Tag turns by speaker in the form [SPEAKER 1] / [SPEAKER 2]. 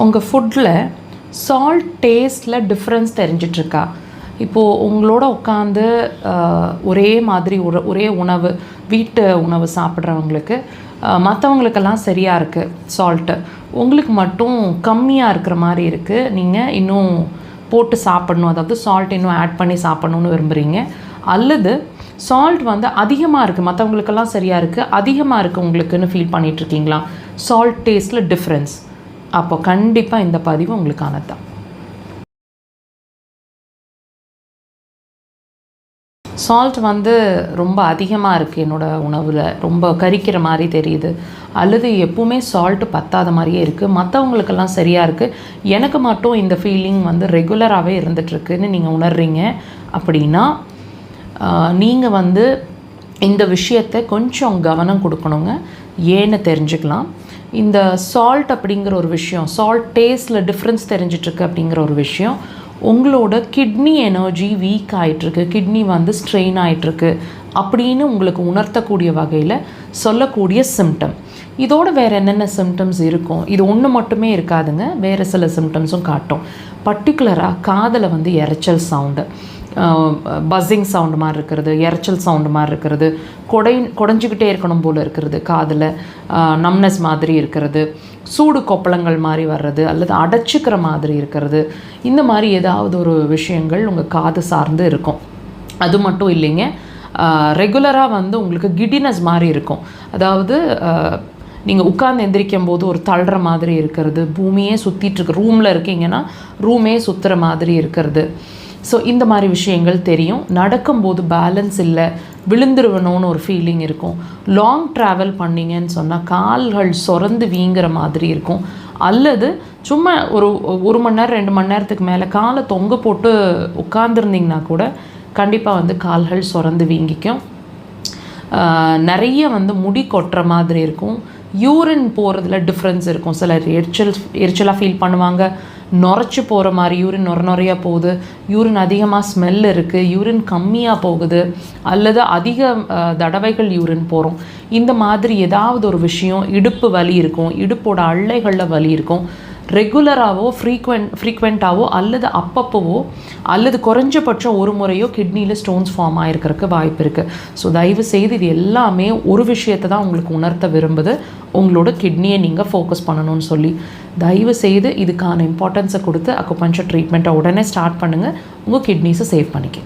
[SPEAKER 1] உங்கள் ஃபுட்டில் சால்ட் டேஸ்ட்டில் டிஃப்ரென்ஸ் தெரிஞ்சிட்ருக்கா? இப்போது உங்களோட உட்காந்து ஒரே மாதிரி ஒரே உணவு, வீட்டு உணவு சாப்பிட்றவங்களுக்கு மற்றவங்களுக்கெல்லாம் சரியாக இருக்குது சால்ட்டு, உங்களுக்கு மட்டும் கம்மியாக இருக்கிற மாதிரி இருக்குது, நீங்கள் இன்னும் போட்டு சாப்பிடணும், அதாவது சால்ட் இன்னும் ஆட் பண்ணி சாப்பிட்ணுன்னு விரும்புகிறீங்க. அல்லது சால்ட் வந்து அதிகமாக இருக்குது, மற்றவங்களுக்கெல்லாம் சரியாக இருக்குது, அதிகமாக இருக்குது உங்களுக்குன்னு ஃபீல் பண்ணிகிட்ருக்கீங்களா? சால்ட் டேஸ்ட்டில் டிஃப்ரென்ஸ். அப்போ கண்டிப்பாக இந்த பதிவு உங்களுக்கானது தான். சால்ட் வந்து ரொம்ப அதிகமாக இருக்குது என்னோடய உணவில், ரொம்ப கரிக்கிற மாதிரி தெரியுது, அல்லது எப்போவுமே சால்ட்டு பத்தாத மாதிரியே இருக்குது, மற்றவங்களுக்கெல்லாம் சரியாக இருக்குது, எனக்கு மட்டும் இந்த ஃபீலிங் வந்து ரெகுலராகவே இருந்துகிட்ருக்குன்னு நீங்கள் உணர்றீங்க அப்படின்னா நீங்கள் வந்து இந்த விஷயத்தை கொஞ்சம் கவனம் கொடுக்கணுங்க. ஏன்னு தெரிஞ்சுக்கலாம். இந்த சால்ட் அப்படிங்கிற ஒரு விஷயம், சால்ட் டேஸ்ட்டில் டிஃப்ரென்ஸ் தெரிஞ்சிட்ருக்கு அப்படிங்கிற ஒரு விஷயம் உங்களோட கிட்னி எனர்ஜி வீக் ஆகிட்டுருக்கு, கிட்னி வந்து ஸ்ட்ரெயின் ஆகிட்டுருக்கு அப்படின்னு உங்களுக்கு உணர்த்தக்கூடிய வகையில் சொல்லக்கூடிய சிம்டம். இதோட வேறு என்னென்ன சிம்டம்ஸ் இருக்கும்? இது ஒன்று மட்டுமே இருக்காதுங்க, வேறு சில சிம்டம்ஸும் காட்டும். பர்டிகுலராக காதில் வந்து இரைச்சல் சவுண்டு, பஸ்ஸிங் சவுண்டு மாதிரி இருக்கிறது, இரைச்சல் சவுண்டு மாதிரி இருக்கிறது, குடைஞ்சிக்கிட்டே இருக்கணும் போல் இருக்கிறது, காதில் நம்னஸ் மாதிரி இருக்கிறது, சூடு கொப்பளங்கள் மாதிரி வர்றது, அல்லது அடைச்சிக்கிற மாதிரி இருக்கிறது, இந்த மாதிரி ஏதாவது ஒரு விஷயங்கள் உங்கள் காது சார்ந்து இருக்கும். அது மட்டும் இல்லைங்க, ரெகுலராக வந்து உங்களுக்கு கிடினஸ் மாதிரி இருக்கும், அதாவது நீங்கள் உட்கார்ந்து எந்திரிக்கும் போது ஒரு தள்ளுற மாதிரி இருக்கிறது, பூமியே சுற்றிட்டுருக்கு, ரூமில் இருக்கீங்கன்னா ரூமே சுற்றுற மாதிரி இருக்கிறது. ஸோ இந்த மாதிரி விஷயங்கள் தெரியும். நடக்கும்போது பேலன்ஸ் இல்லை, விழுந்துருவணும்னு ஒரு ஃபீலிங் இருக்கும். லாங் ட்ராவல் பண்ணிங்கன்னு சொன்னால் கால்கள் சொரந்து வீங்குற மாதிரி இருக்கும். அல்லது சும்மா ஒரு மணி நேரம் 2 மணி நேரத்துக்கு மேலே காலை தொங்க போட்டு உட்காந்துருந்திங்கன்னா கூட கண்டிப்பாக வந்து கால்கள் சொரந்து வீங்கிக்கும். நிறைய வந்து முடி கொட்டுற மாதிரி இருக்கும். யூரின் போகிறதுல டிஃப்ரென்ஸ் இருக்கும். சிலர் எரிச்சலாக ஃபீல் பண்ணுவாங்க, நுரைச்சி போகிற மாதிரி, யூரின் நுரையாக போகுது, யூரின் அதிகமாக ஸ்மெல் இருக்குது, யூரின் கம்மியாக போகுது, அல்லது அதிக தடவைகள் யூரின் போகிறோம். இந்த மாதிரி ஏதாவது ஒரு விஷயம், இடுப்பு வலி இருக்கும், இடுப்போட அள்ளைகளில் வலி இருக்கும், ரெகுலராகவோ ஃப்ரீக்வெண்ட்டாவோ அல்லது அப்பப்போவோ அல்லது குறைஞ்சபட்சம் ஒரு முறையோ கிட்னியில் ஸ்டோன்ஸ் ஃபார்ம் ஆகிருக்கிறதுக்கு வாய்ப்பு இருக்குது. ஸோ தயவு செய்து இது எல்லாமே ஒரு விஷயத்தை தான் உங்களுக்கு உணர்த்த விரும்புது, உங்களோட கிட்னியை நீங்கள் ஃபோக்கஸ் பண்ணணும்னு சொல்லி. தயவு செய்து இதுக்கான இம்பார்ட்டன்ஸை கொடுத்து அக்குபஞ்சர் ட்ரீட்மெண்ட்டை உடனே ஸ்டார்ட் பண்ணுங்கள், உங்கள் கிட்னிஸை சேவ் பண்ணிக்க.